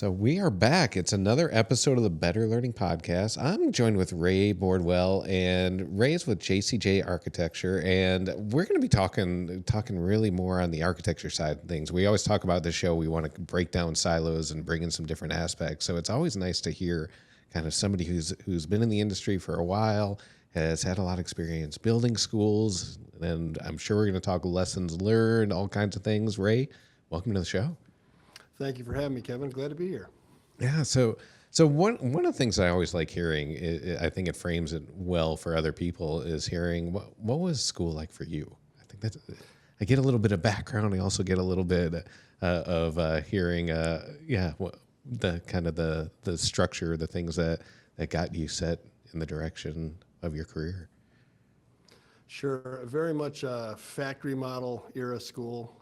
So we are back. It's another episode of the Better Learning Podcast. I'm joined with Ray Bordwell, and Ray is with JCJ Architecture, and we're going to be talking really more on the architecture side of things. We always talk about the show. We want to break down silos and bring in some different aspects. So it's always nice to hear kind of somebody who's been in the industry for a while, has had a lot of experience building schools, and I'm sure we're going to talk lessons learned, all kinds of things. Ray, welcome to the show. Thank you for having me, Kevin. Glad to be here. Yeah, so one of the things I always like hearing, I think it frames it well for other people, is hearing what was school like for you. I think that's I get a little bit of background. I also get a little bit of hearing, what the kind of the structure, the things that got you set in the direction of your career. Sure, very much a factory model era school.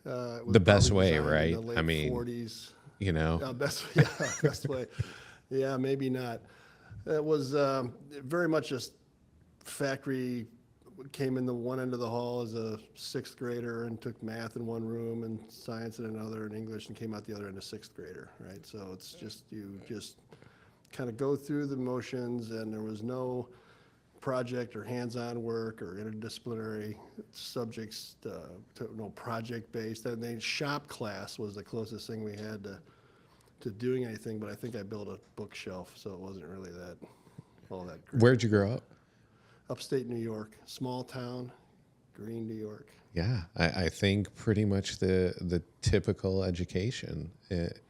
It was The best probably way, designed in right? the I late mean, 40s. you know, Best way. Yeah, maybe not. It was very much just factory. Came in the one end of the hall as a sixth grader and took math in one room and science in another and English, and came out the other end a sixth grader, right? So it's just you just kind of go through the motions, and there was no project or hands-on work or interdisciplinary subjects, no project-based. And then shop class was the closest thing we had to doing anything, but I think I built a bookshelf, so it wasn't really all that great. where'd you grow up? Upstate New York, small town, Green, New York. Yeah, I think pretty much the typical education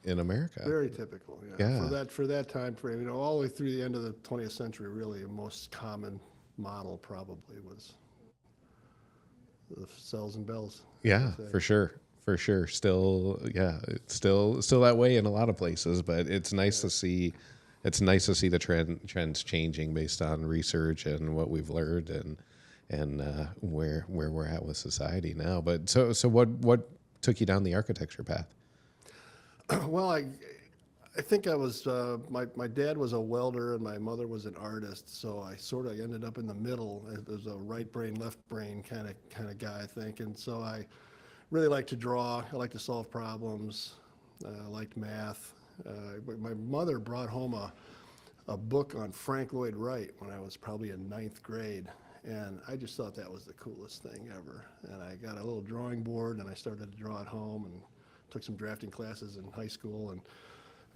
in America. Very typical, yeah. Yeah. For that time frame, all the way through the end of the 20th century, really the most common model probably was the cells and bells. Yeah, I'd say. for sure. For sure. Still, yeah, it's still that way in a lot of places, but it's nice to see the trends changing based on research and what we've learned and where we're at with society now. But so what took you down the architecture path? Well, I think I was my dad was a welder and my mother was an artist, so I sort of ended up in the middle as a right brain left brain kind of guy, I think. And so I really like to draw. I like to solve problems. I liked math. My mother brought home a book on Frank Lloyd Wright when I was probably in ninth grade, and I just thought that was the coolest thing ever. And I got a little drawing board and I started to draw at home and took some drafting classes in high school, and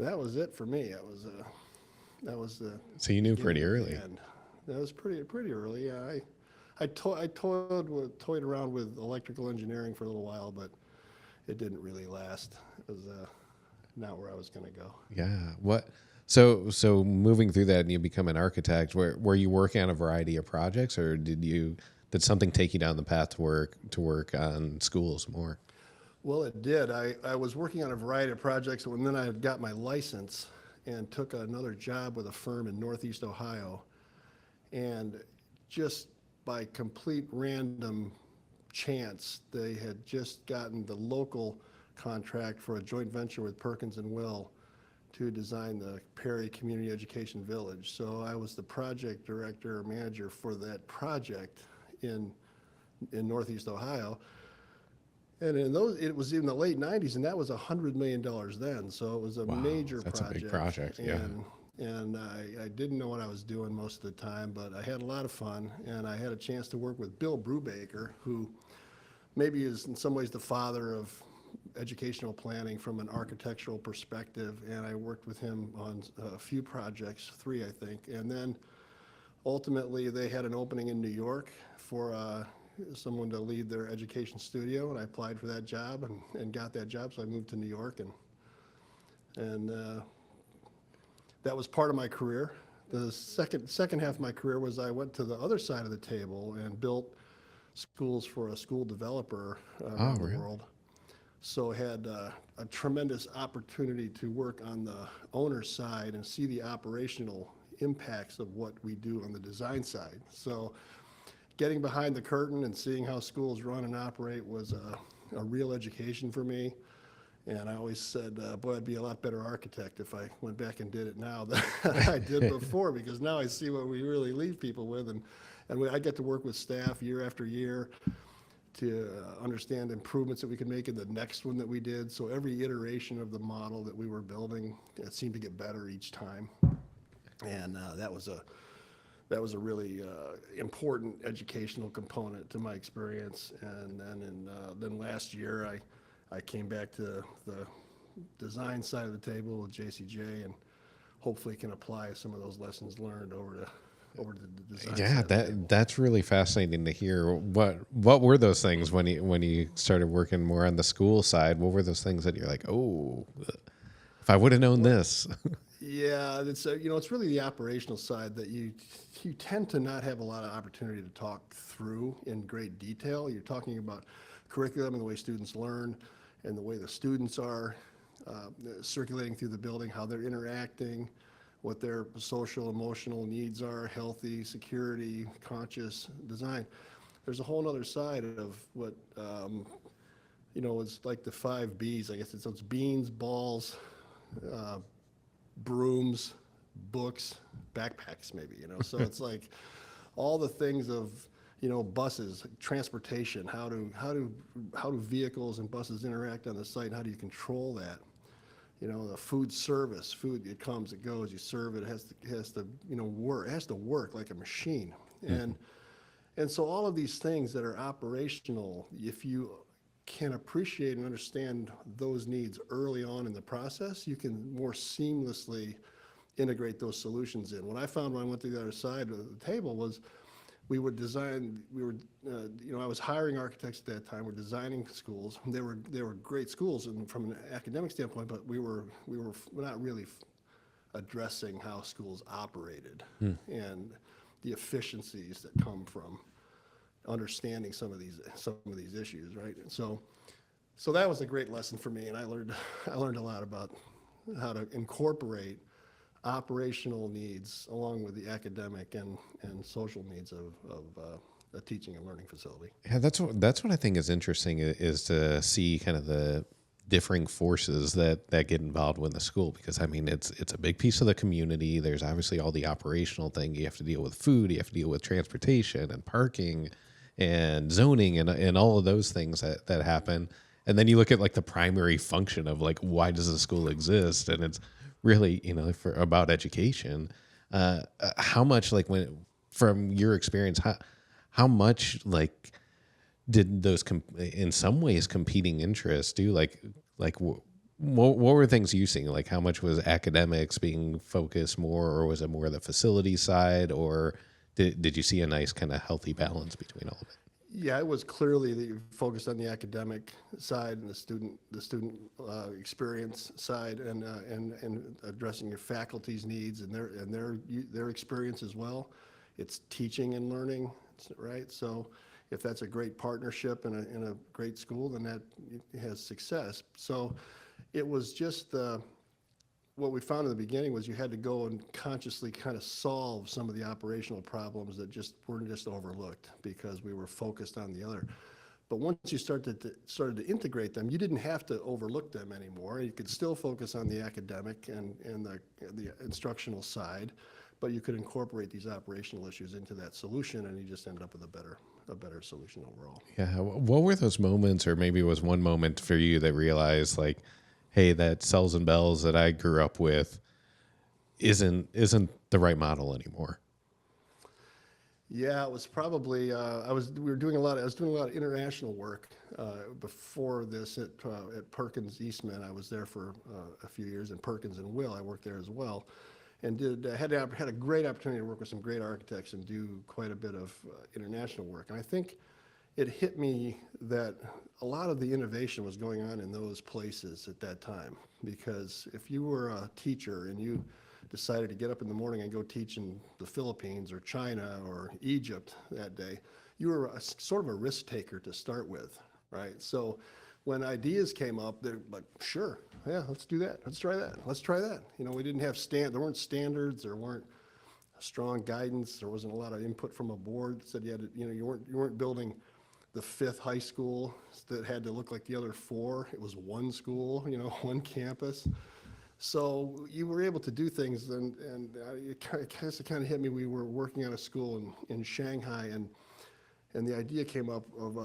that was it for me. That was the So you knew pretty beginning of early. the end. That was pretty early. Yeah, I toyed around with electrical engineering for a little while, but it didn't really last. It was not where I was going to go. Yeah. What? So moving through that and you become an architect, were you working on a variety of projects, or did something take you down the path to work on schools more? Well, it did. I was working on a variety of projects, and then I had got my license and took another job with a firm in Northeast Ohio. And just by complete random chance, they had just gotten the local contract for a joint venture with Perkins and Will to design the Perry Community Education Village. So I was the project director or manager for that project in Northeast Ohio. And it was in the late 90s, and that was $100 million then. So it was a Wow, major that's project. a big project, yeah. And I didn't know what I was doing most of the time, but I had a lot of fun, and I had a chance to work with Bill Brubaker, who maybe is in some ways the father of educational planning from an architectural perspective. And I worked with him on a few projects, 3 I think. And then ultimately they had an opening in New York for someone to lead their education studio, and I applied for that job and got that job. So I moved to New York, and that was part of my career. The second half of my career was I went to the other side of the table and built schools for a school developer around really? the world. So I had a tremendous opportunity to work on the owner's side and see the operational impacts of what we do on the design side. So getting behind the curtain and seeing how schools run and operate was a real education for me. And I always said, boy, I'd be a lot better architect if I went back and did it now than I did before, because now I see what we really leave people with. And I get to work with staff year after year, understand improvements that we could make in the next one that we did. So every iteration of the model that we were building, it seemed to get better each time. And that was a really important educational component to my experience. And then last year, I came back to the design side of the table with JCJ, and hopefully can apply some of those lessons learned over to the design Yeah, side of the table. that's really fascinating to hear. What were those things when you started working more on the school side? What were those things that you're like, oh, if I would have known Well, this? yeah, it's really the operational side that you tend to not have a lot of opportunity to talk through in great detail. You're talking about curriculum and the way students learn and the way the students are circulating through the building, how they're interacting, what their social, emotional needs are, healthy, security, conscious design. There's a whole other side of what, it's like the 5 Bs, I guess. It's beans, balls, uh, brooms, books, backpacks, maybe. So it's like all the things of, buses, transportation, how do vehicles and buses interact on the site, how do you control that? The food service, food, it comes, it goes, you serve it, it has to work, it has to work like a machine. And so all of these things that are operational, if you can appreciate and understand those needs early on in the process, you can more seamlessly integrate those solutions in. What I found when I went to the other side of the table was I was hiring architects at that time. We're designing schools. They were great schools, and from an academic standpoint, but we were not really addressing how schools operated and the efficiencies that come from understanding some of these issues, right? And so that was a great lesson for me, and I learned a lot about how to incorporate operational needs along with the academic and social needs of a teaching and learning facility. Yeah, that's what I think is interesting is to see kind of the differing forces that get involved with the school, because I mean it's a big piece of the community. There's obviously all the operational thing. You have to deal with food, you have to deal with transportation and parking and zoning and all of those things that happen. And then you look at like the primary function of like why does the school exist, and it's really for about education. How much like when from your experience, how much like did those in some ways competing interests do what were things you seeing, like how much was academics being focused more, or was it more the facility side, or did you see a nice kind of healthy balance between all of it? Yeah, it was clearly that you focused on the academic side and the student experience side, and addressing your faculty's needs and their experience as well. It's teaching and learning, right? So if that's a great partnership in a great school, then that has success. So it was just what we found in the beginning was you had to go and consciously kind of solve some of the operational problems that weren't just overlooked because we were focused on the other. But once you started to integrate them, you didn't have to overlook them anymore. You could still focus on the academic and the instructional side, but you could incorporate these operational issues into that solution, and you just ended up with a better solution overall. Yeah, what were those moments, or maybe it was one moment for you that realized like, hey, that cells and bells that I grew up with isn't the right model anymore? Yeah, it was probably I was doing a lot of international work before this at Perkins Eastman. I was there for a few years, and Perkins and Will, I worked there as well, and had a great opportunity to work with some great architects and do quite a bit of international work. And I think it hit me that a lot of the innovation was going on in those places at that time, because if you were a teacher and you decided to get up in the morning and go teach in the Philippines or China or Egypt that day, you were sort of a risk taker to start with, right? So when ideas came up, they're like, sure, yeah, let's do that. Let's try that. Let's try that. We didn't have there weren't standards, there weren't strong guidance, there wasn't a lot of input from a board that said you had to, you weren't building the 5th high school that had to look like the other 4. It was one school, one campus. So you were able to do things, and it kind of hit me. We were working on a school in Shanghai, and the idea came up of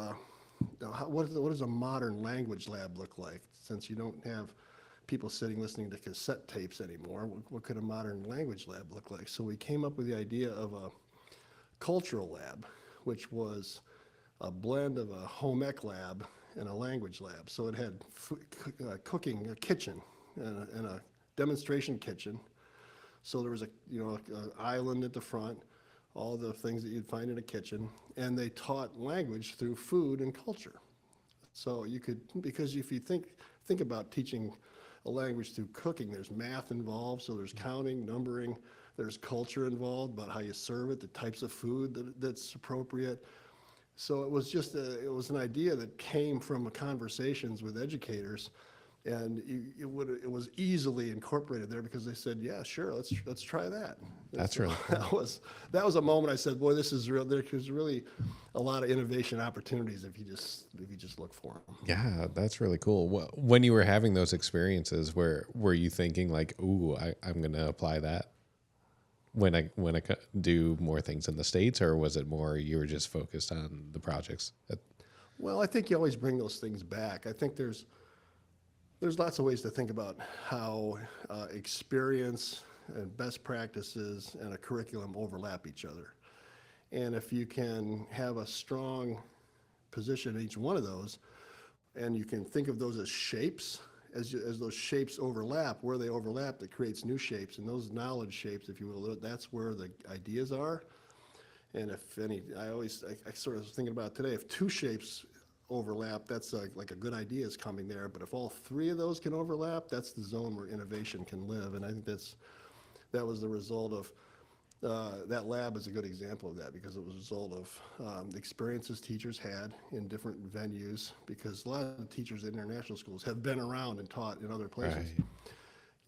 what does a modern language lab look like? Since you don't have people sitting listening to cassette tapes anymore, what could a modern language lab look like? So we came up with the idea of a cultural lab, which was a blend of a home ec lab and a language lab. So it had cooking, a kitchen, and a demonstration kitchen. So there was a island at the front, all the things that you'd find in a kitchen, and they taught language through food and culture. So you could, because if you think about teaching a language through cooking, there's math involved, so there's counting, numbering, there's culture involved about how you serve it, the types of food that's appropriate. So it was it was an idea that came from conversations with educators, and it was easily incorporated there because they said, yeah, sure, let's try that. That's So really cool. that was a moment I said, boy, this is real. There's really a lot of innovation opportunities if you just look for them. Yeah, that's really cool. When you were having those experiences, were you thinking like, "Ooh, I'm going to apply that when I do more things in the States," or was it more you were just focused on the projects? Well, I think you always bring those things back. I think there's lots of ways to think about how experience and best practices and a curriculum overlap each other. And if you can have a strong position in each one of those, and you can think of those as shapes, as those shapes overlap, where they overlap, that creates new shapes. And those knowledge shapes, if you will, that's where the ideas are. And if any, I sort of was thinking about today, if two shapes overlap, that's like a good idea is coming there. But if all three of those can overlap, that's the zone where innovation can live. And I think that was the result of, that lab is a good example of that because it was a result of the experiences teachers had in different venues, because a lot of the teachers in international schools have been around and taught in other places. Right.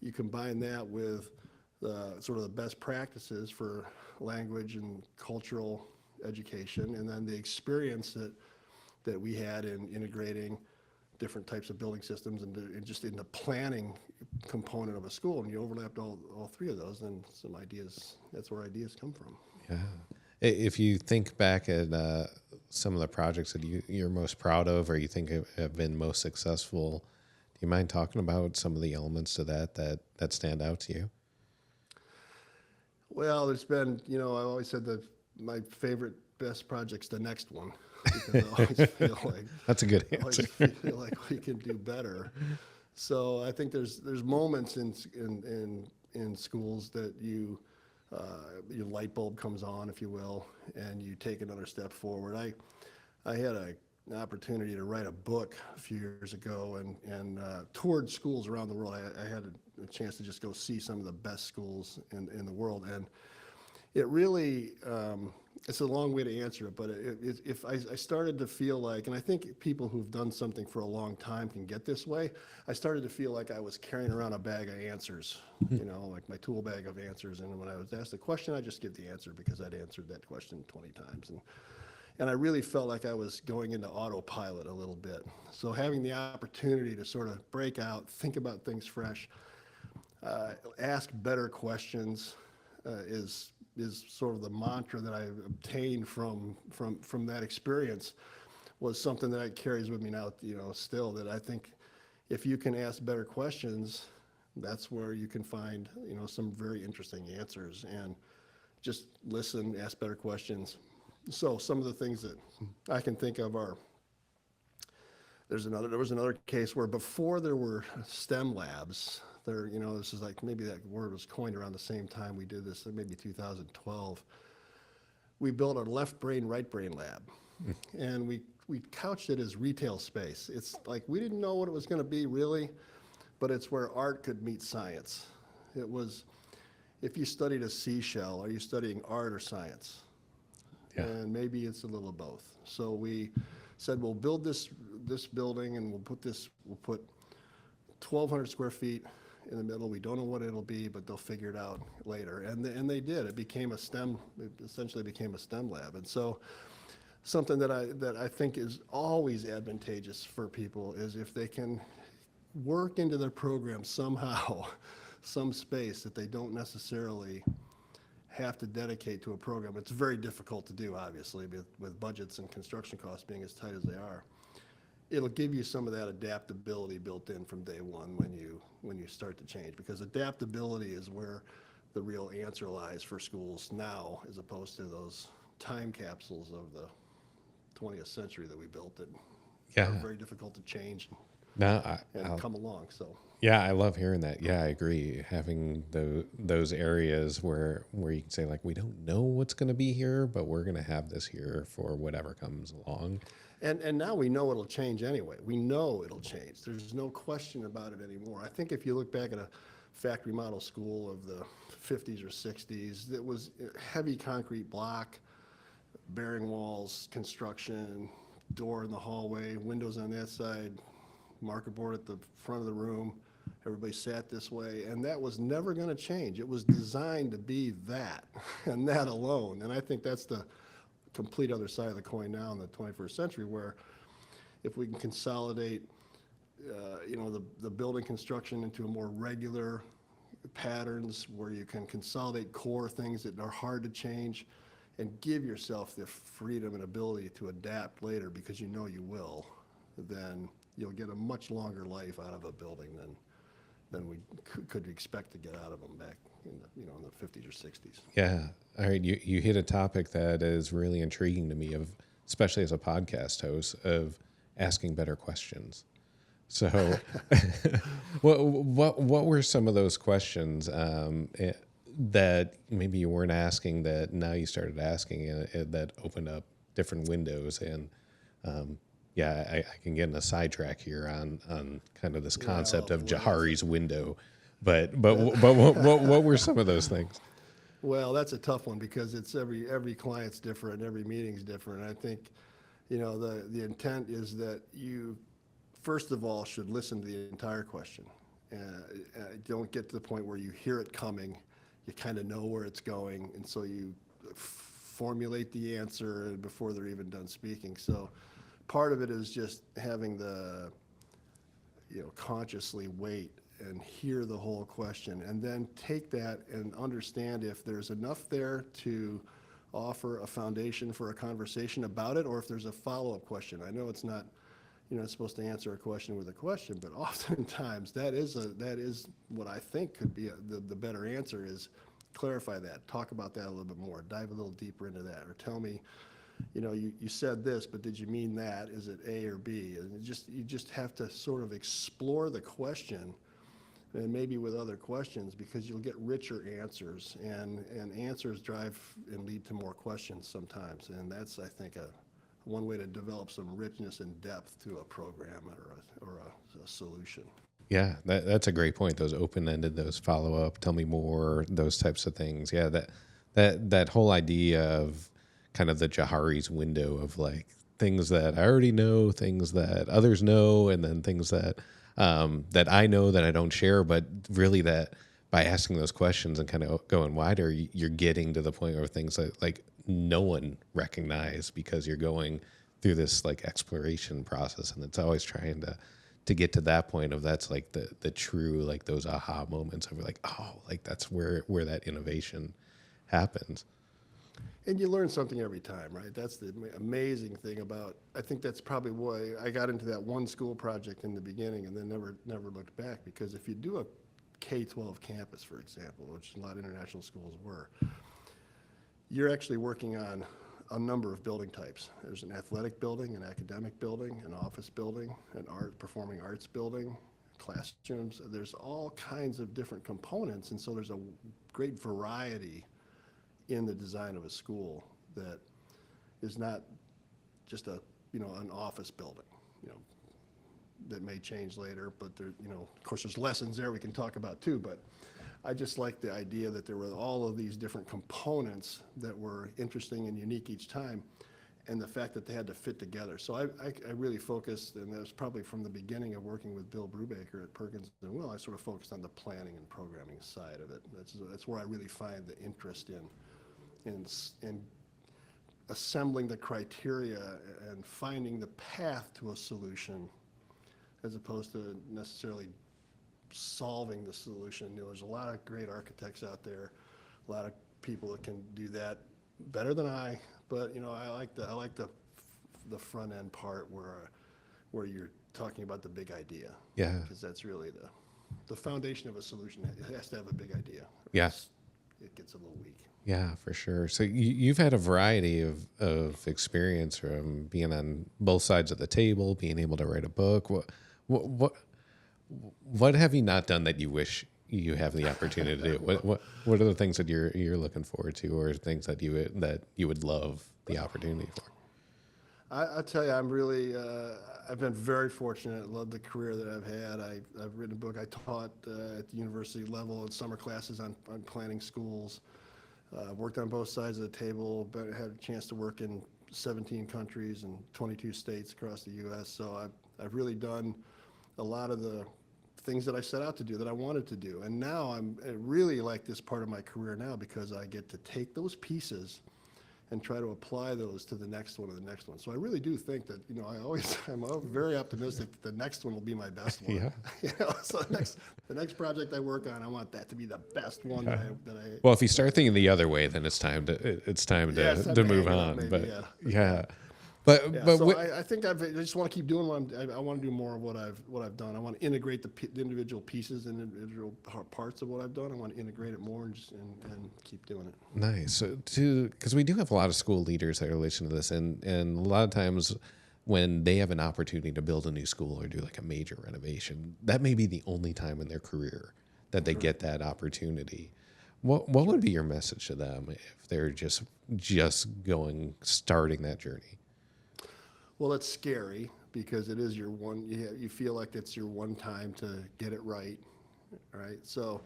You combine that with sort of the best practices for language and cultural education, and then the experience that we had in integrating different types of building systems and just in the planning component of a school, and you overlapped all three of those, then some ideas, that's where ideas come from. Yeah. If you think back at some of the projects that you're most proud of or you think have been most successful, do you mind talking about some of the elements to that stand out to you? Well, there's been, I always said that my favorite best project's the next one, because I always feel like That's a good I always answer. feel like we can do better. So I think there's moments in schools that your light bulb comes on, if you will, and you take another step forward. I had an opportunity to write a book a few years ago and toured schools around the world. I had a chance to just go see some of the best schools in the world, and it really, it's a long way to answer it, but if I started to feel like, and I think people who've done something for a long time can get this way, I started to feel like I was carrying around a bag of answers, like my tool bag of answers, and when I was asked a question, I just give the answer because I'd answered that question 20 times. And I really felt like I was going into autopilot a little bit. So having the opportunity to sort of break out, think about things fresh, ask better questions is sort of the mantra that I obtained from that experience, was something that carries with me now, still, that I think if you can ask better questions, that's where you can find, some very interesting answers. And just listen, ask better questions. So some of the things that I can think of are, there was another case where before there were STEM labs, this is like, maybe that word was coined around the same time we did this, maybe 2012. We built a left brain, right brain lab, and we couched it as retail space. It's like, we didn't know what it was going to be really, but it's where art could meet science. It was, if you studied a seashell, are you studying art or science? Yeah. And maybe it's a little of both. So we said, we'll build this building, and we'll put 1,200 square feet in the middle. We don't know what it'll be, but they'll figure it out later. And they did. It became a STEM. It essentially became a STEM lab. And so something that I think is always advantageous for people is if they can work into their program somehow, some space that they don't necessarily have to dedicate to a program. It's very difficult to do, obviously, with budgets and construction costs being as tight as they are. It'll give you some of that adaptability built in from day one when you start to change, because adaptability is where the real answer lies for schools now, as opposed to those time capsules of the 20th century that we built that are Yeah. very difficult to change No, and come along. So yeah, I love hearing that. Yeah, I agree. Having those areas where you can say like, we don't know what's going to be here, but we're going to have this here for whatever comes along. and now we know it'll change anyway. We know it'll change. There's no question about it anymore. I think if you look back at a factory model school of the 50s or 60s, that was heavy concrete block, bearing walls, construction, door in the hallway, windows on that side, marker board at the front of the room. Everybody sat this way, and that was never going to change. It was designed to be that and that alone. And I think that's the complete other side of the coin now in the 21st century, where if we can consolidate, the building construction into a more regular patterns, where you can consolidate core things that are hard to change, and give yourself the freedom and ability to adapt later, because you know you will, then you'll get a much longer life out of a building than we could expect to get out of them back in the 50s or 60s. Yeah. All right. You hit a topic that is really intriguing to me, of especially as a podcast host, of asking better questions. So, what were some of those questions that maybe you weren't asking that now you started asking, that opened up different windows? And yeah, I can get in a sidetrack here on kind of this concept of Johari's window, but what were some of those things? Well, that's a tough one, because it's every client's different, every meeting's different. I think, the intent is that you, first of all, should listen to the entire question. Don't get to the point where you hear it coming, you kind of know where it's going, and so you formulate the answer before they're even done speaking. So part of it is just having the, consciously wait and hear the whole question, and then take that and understand if there's enough there to offer a foundation for a conversation about it, or if there's a follow-up question. I know it's not, it's supposed to answer a question with a question, but oftentimes that is what I think could be the better answer, is clarify that, talk about that a little bit more, dive a little deeper into that, or tell me, you said this, but did you mean that? Is it A or B? And you just have to sort of explore the question, and maybe with other questions, because you'll get richer answers, and answers drive and lead to more questions sometimes. And that's, I think, one way to develop some richness and depth to a program or a solution. Yeah, that's a great point. Those open-ended, those follow-up, tell me more, those types of things. Yeah, that whole idea of kind of the Johari's window of like things that I already know, things that others know, and then things that that I know that I don't share, but really that by asking those questions and kind of going wider, you're getting to the point where things that like no one recognized, because you're going through this like exploration process, and it's always trying to get to that point of that's like the true, like those aha moments of like, oh, like that's where that innovation happens. And you learn something every time, right? That's the amazing thing about, I think that's probably why I got into that one school project in the beginning and then never looked back. Because if you do a K-12 campus, for example, which a lot of international schools were, you're actually working on a number of building types. There's an athletic building, an academic building, an office building, an performing arts building, classrooms. There's all kinds of different components, and so there's a great variety in the design of a school that is not just an office building, that may change later, but there, of course there's lessons there we can talk about too, but I just like the idea that there were all of these different components that were interesting and unique each time, and the fact that they had to fit together. So I really focused, and that was probably from the beginning of working with Bill Brubaker at Perkins and Will, I sort of focused on the planning and programming side of it. That's where I really find the interest in assembling the criteria and finding the path to a solution, as opposed to necessarily solving the solution. There's a lot of great architects out there, a lot of people that can do that better than I. But I like the front end part where you're talking about the big idea. Yeah. Because that's really the foundation of a solution. It has to have a big idea. Yeah. It gets a little weak. Yeah, for sure. So you've had a variety of experience from being on both sides of the table, being able to write a book. What have you not done that you wish you have the opportunity to do? What are the things that you're looking forward to, or things that you would love the opportunity for? I tell you, I've been very fortunate. Love the career that I've had. I've written a book. I taught at the university level in summer classes on planning schools. Worked on both sides of the table, but had a chance to work in 17 countries and 22 states across the U.S. So I've really done a lot of the things that I set out to do, that I wanted to do. And now I really like this part of my career now, because I get to take those pieces and try to apply those to the next one and the next one. So I really do think that, I'm very optimistic that the next one will be my best one. Yeah. So the next project I work on, I want that to be the best one that I Well, if you start thinking the other way, then it's time to move on. Maybe, but yeah. But I think I just want to keep doing I want to do more of what I've done. I want to integrate the individual pieces and individual parts of what I've done. I want to integrate it more and keep doing it. Nice. So because we do have a lot of school leaders that are listening to this, and a lot of times when they have an opportunity to build a new school or do like a major renovation, that may be the only time in their career that they get that opportunity. What would be your message to them if they're just starting that journey? Well, it's scary because it is your one. You feel like it's your one time to get it right. So,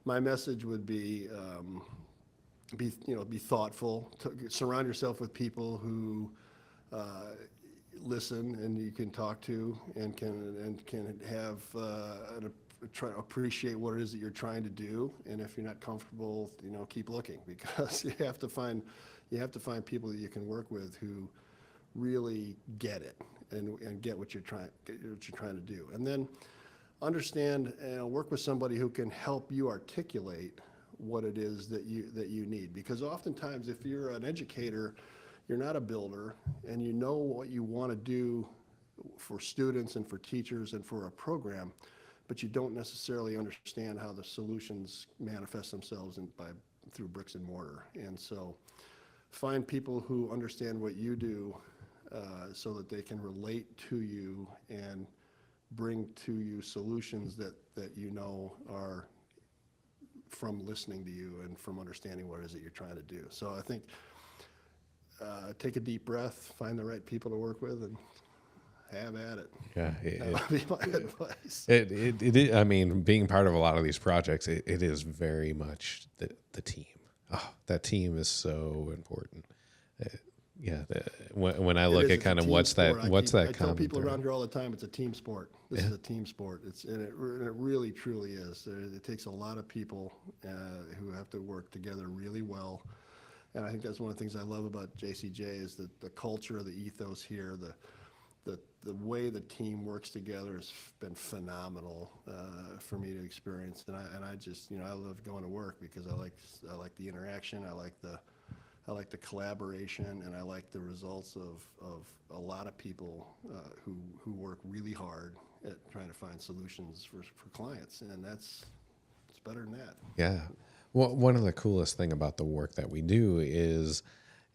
my message would be, be thoughtful. Surround yourself with people who listen and you can talk to, and can have try to appreciate what it is that you're trying to do. And if you're not comfortable, keep looking, because you have to find people that you can work with who really get it and get what you're trying to do. And then understand and work with somebody who can help you articulate what it is that you need. Because oftentimes, if you're an educator, you're not a builder, and you know what you want to do for students and for teachers and for a program, but you don't necessarily understand how the solutions manifest themselves through bricks and mortar. And so find people who understand what you do, so that they can relate to you and bring to you solutions that are from listening to you and from understanding what it is that you're trying to do. So I think take a deep breath, find the right people to work with, and have at it. Yeah, that would be my advice. It is, I mean, being part of a lot of these projects, it is very much the team. Oh, that team is so important. When I look at kind of what's that I tell people around here all the time, it's a team sport. This is a team sport. It really truly is. It takes a lot of people who have to work together really well. And I think that's one of the things I love about JCJ is that the culture, the ethos here, the way the team works together has been phenomenal for me to experience. And I just I love going to work because I like the interaction. I like the collaboration, and I like the results of a lot of people who work really hard at trying to find solutions for clients, and it's better than that. Yeah. Well, one of the coolest thing about the work that we do is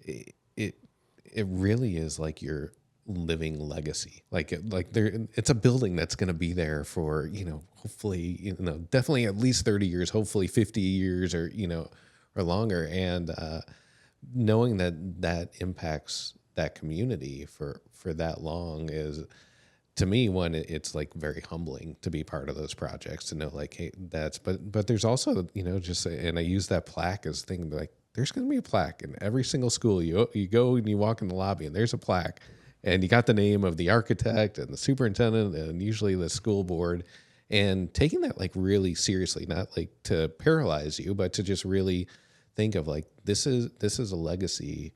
it really is like your living legacy. It's a building that's going to be there for, hopefully, definitely at least 30 years, hopefully 50 years or longer. And, knowing that impacts that community for that long is, to me, one, it's like very humbling to be part of those projects, to know like, hey, but there's also, and I use that plaque as thing, like there's going to be a plaque in every single school. You go and you walk in the lobby and there's a plaque, and you got the name of the architect and the superintendent and usually the school board, and taking that like really seriously, not like to paralyze you, but to just really think of like, this is a legacy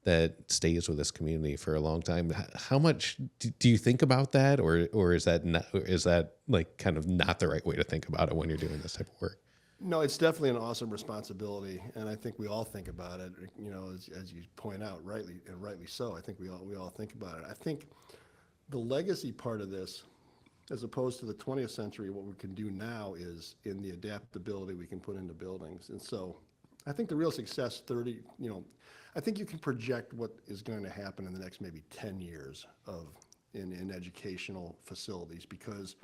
that stays with this community for a long time. How much do you think about that, or is that like kind of not the right way to think about it when you're doing this type of work? No, it's definitely an awesome responsibility, and I think we all think about it. As you point out, rightly and rightly so. I think we all think about it. I think the legacy part of this, as opposed to the 20th century, what we can do now is in the adaptability we can put into buildings. And so I think the real success 30, I think you can project what is going to happen in the next maybe 10 years in educational facilities, because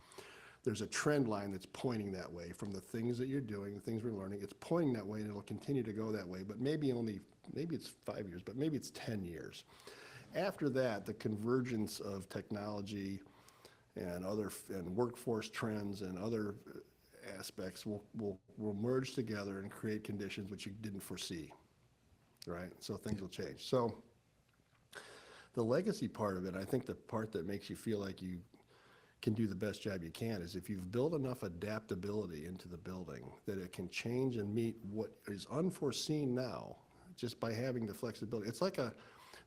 there's a trend line that's pointing that way from the things that you're doing, the things we're learning. It's pointing that way, and it'll continue to go that way. But maybe it's 5 years, but maybe it's 10 years. After that, the convergence of technology and workforce trends and other aspects will merge together and create conditions which you didn't foresee, right? So things will change. So the legacy part of it, I think the part that makes you feel like you can do the best job you can, is if you've built enough adaptability into the building that it can change and meet what is unforeseen now just by having the flexibility. It's like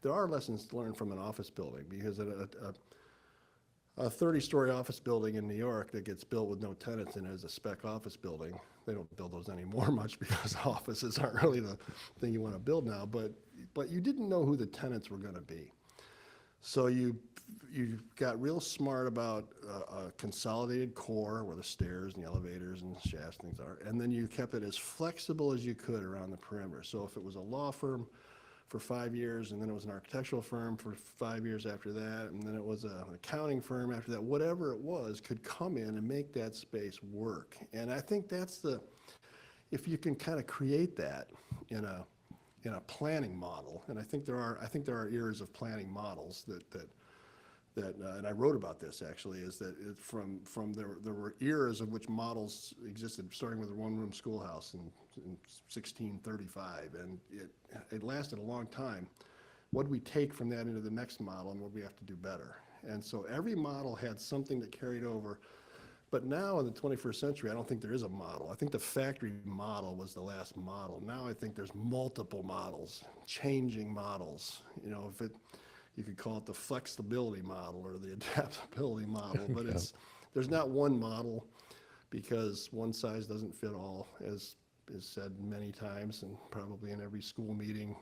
there are lessons to learn from an office building, because a 30-story office building in New York that gets built with no tenants in it as a spec office building. They don't build those anymore much, because offices aren't really the thing you want to build now. But you didn't know who the tenants were going to be. So you got real smart about a consolidated core where the stairs and the elevators and the shafts and things are, and then you kept it as flexible as you could around the perimeter. So if it was a law firm for 5 years, and then it was an architectural firm for 5 years after that, and then it was an accounting firm after that, whatever it was could come in and make that space work. And I think if you can kind of create that in a planning model, and I think there are eras of planning models that and I wrote about this actually, is that there were eras of which models existed, starting with the one-room schoolhouse in 1635, and it lasted a long time. What do we take from that into the next model, and what do we have to do better? And so every model had something that carried over. But now in the 21st century, I don't think there is a model. I think the factory model was the last model. Now I think there's multiple models, changing models. You could call it the flexibility model or the adaptability model, but there's not one model, because one size doesn't fit all, as is said many times, and probably in every school meeting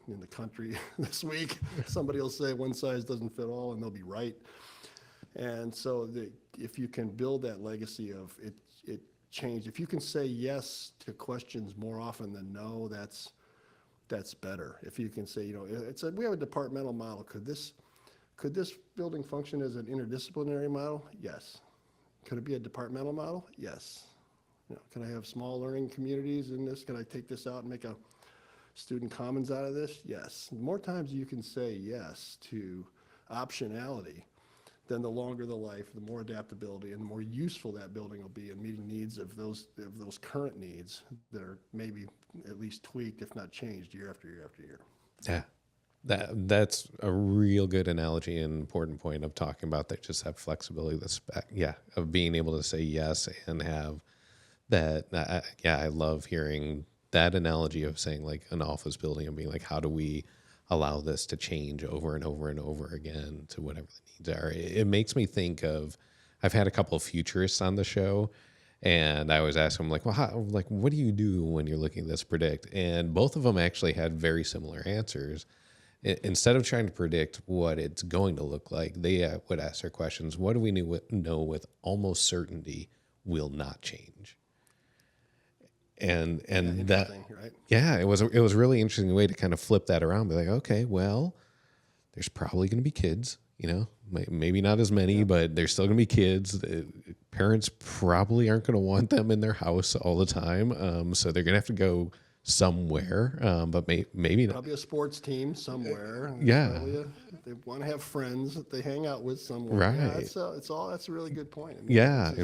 in the country this week, somebody will say one size doesn't fit all, and they'll be right. And so if you can build that legacy of it changed, if you can say yes to questions more often than no, that's better. If you can say, we have a departmental model. Could this building function as an interdisciplinary model? Yes. Could it be a departmental model? Yes. Can I have small learning communities in this? Can I take this out and make a student commons out of this? Yes. The more times you can say yes to optionality, then the longer the life, the more adaptability, and the more useful that building will be in meeting needs of those current needs that are maybe at least tweaked, if not changed, year after year after year. Yeah. That's a real good analogy and important point of talking about that. Just have flexibility, of being able to say yes and have that. I love hearing that analogy of saying like an office building and being like, how do we allow this to change over and over and over again to whatever the needs are. It makes me think of, I've had a couple of futurists on the show, and I always ask them like, well, what do you do when you're looking at this predict? And both of them actually had very similar answers. Instead of trying to predict what it's going to look like, they would ask their questions. What do we know with almost certainty will not change? And that, right? Yeah, it was a really interesting way to kind of flip that around. Be like, okay, well, there's probably going to be kids, maybe not as many, but there's still going to be kids. Parents probably aren't going to want them in their house all the time. So they're going to have to go somewhere, but maybe not. Probably a sports team somewhere. Yeah. They want to have friends that they hang out with somewhere. Right. Yeah, that's a really good point. And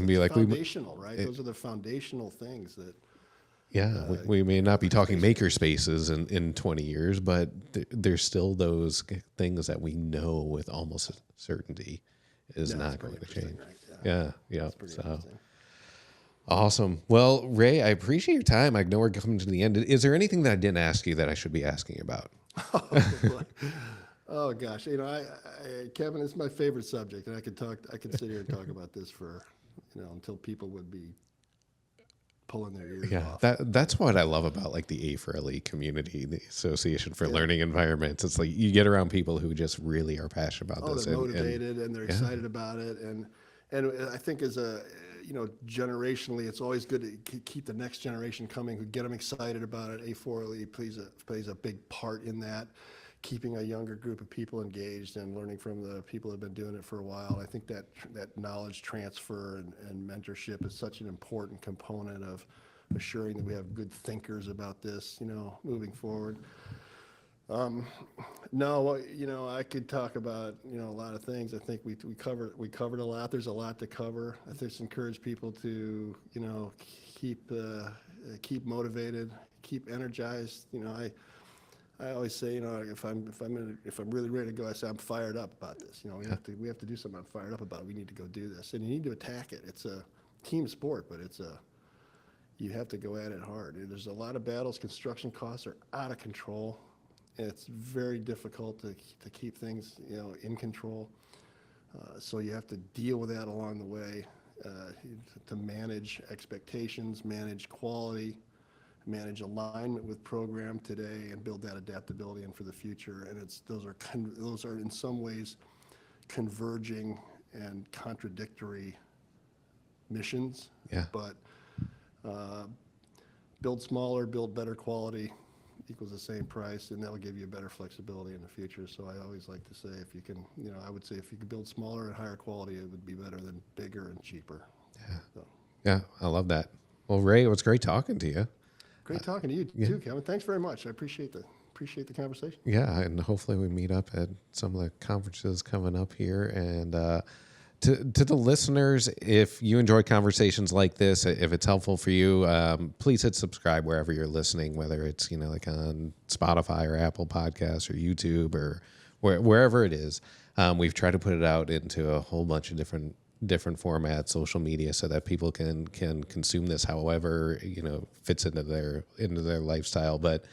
be like, foundational, right? Those are the foundational things that. Yeah, we may not be talking maker spaces in 20 years, but there's still those things that we know with almost certainty is not going to change. Right? Yeah. So awesome. Well, Ray, I appreciate your time. I know we're coming to the end. Is there anything that I didn't ask you that I should be asking about? Oh gosh, Kevin, it's my favorite subject, and I could sit here and talk about this for, until people would be pulling their ears Yeah, off. that's what I love about like the A4LE community, the Association for Learning Environments. It's like you get around people who just really are passionate about this. They're motivated and they're yeah. excited about it. And I think as a, generationally, it's always good to keep the next generation coming, who get them excited about it. A4LE plays a big part in that, keeping a younger group of people engaged and learning from the people who have been doing it for a while. I think that knowledge transfer and mentorship is such an important component of assuring that we have good thinkers about this, moving forward. No, I could talk about, a lot of things. I think we covered a lot. There's a lot to cover. I just encourage people to, keep motivated, keep energized. I always say, if I'm really ready to go, I say I'm fired up about this. We have to do something. I'm fired up about it. We need to go do this, and you need to attack it. It's a team sport, but you have to go at it hard. There's a lot of battles. Construction costs are out of control. It's very difficult to keep things, in control. So you have to deal with that along the way, to manage expectations, manage quality, manage alignment with program today, and build that adaptability in for the future. And those are in some ways converging and contradictory missions. Yeah. But build smaller, build better quality equals the same price, and that'll give you better flexibility in the future. So I always like to say, if you can, I would say if you could build smaller and higher quality, it would be better than bigger and cheaper. Yeah. So. Yeah, I love that. Well, Ray, it was great talking to you. Great talking to you too, Kevin. Thanks very much. I appreciate the conversation. Yeah, and hopefully we meet up at some of the conferences coming up here. And to the listeners, if you enjoy conversations like this, if it's helpful for you, please hit subscribe wherever you're listening, whether it's like on Spotify or Apple Podcasts or YouTube or wherever it is. We've tried to put it out into a whole bunch of different formats, social media, so that people can consume this however fits into their lifestyle. But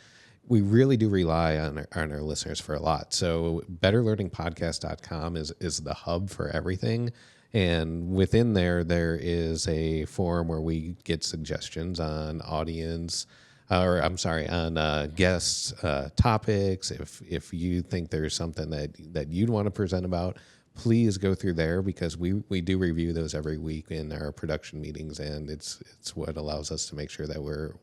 we really do rely on our listeners for a lot. So betterlearningpodcast.com is the hub for everything. And within there is a forum where we get suggestions on guest topics. If you think there's something that you'd want to present about, please go through there, because we do review those every week in our production meetings, and it's what allows us to make sure that we're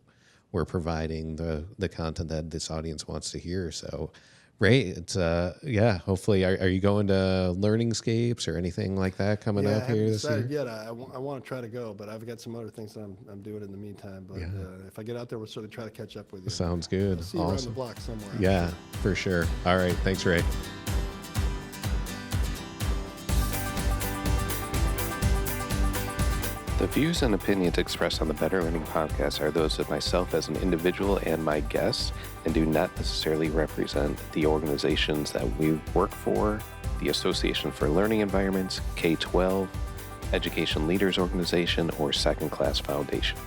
providing the content that this audience wants to hear. So, Ray, it's hopefully, are you going to Learningscapes or anything like that coming up here this year? Yet. I want to try to go, but I've got some other things that I'm doing in the meantime. But if I get out there, we'll certainly try to catch up with you. Sounds good. I'll see you around the block somewhere. Yeah, for sure. All right. Thanks, Ray. The views and opinions expressed on the Better Learning Podcast are those of myself as an individual and my guests, and do not necessarily represent the organizations that we work for, the Association for Learning Environments, K-12, Education Leaders Organization, or Second Class Foundation.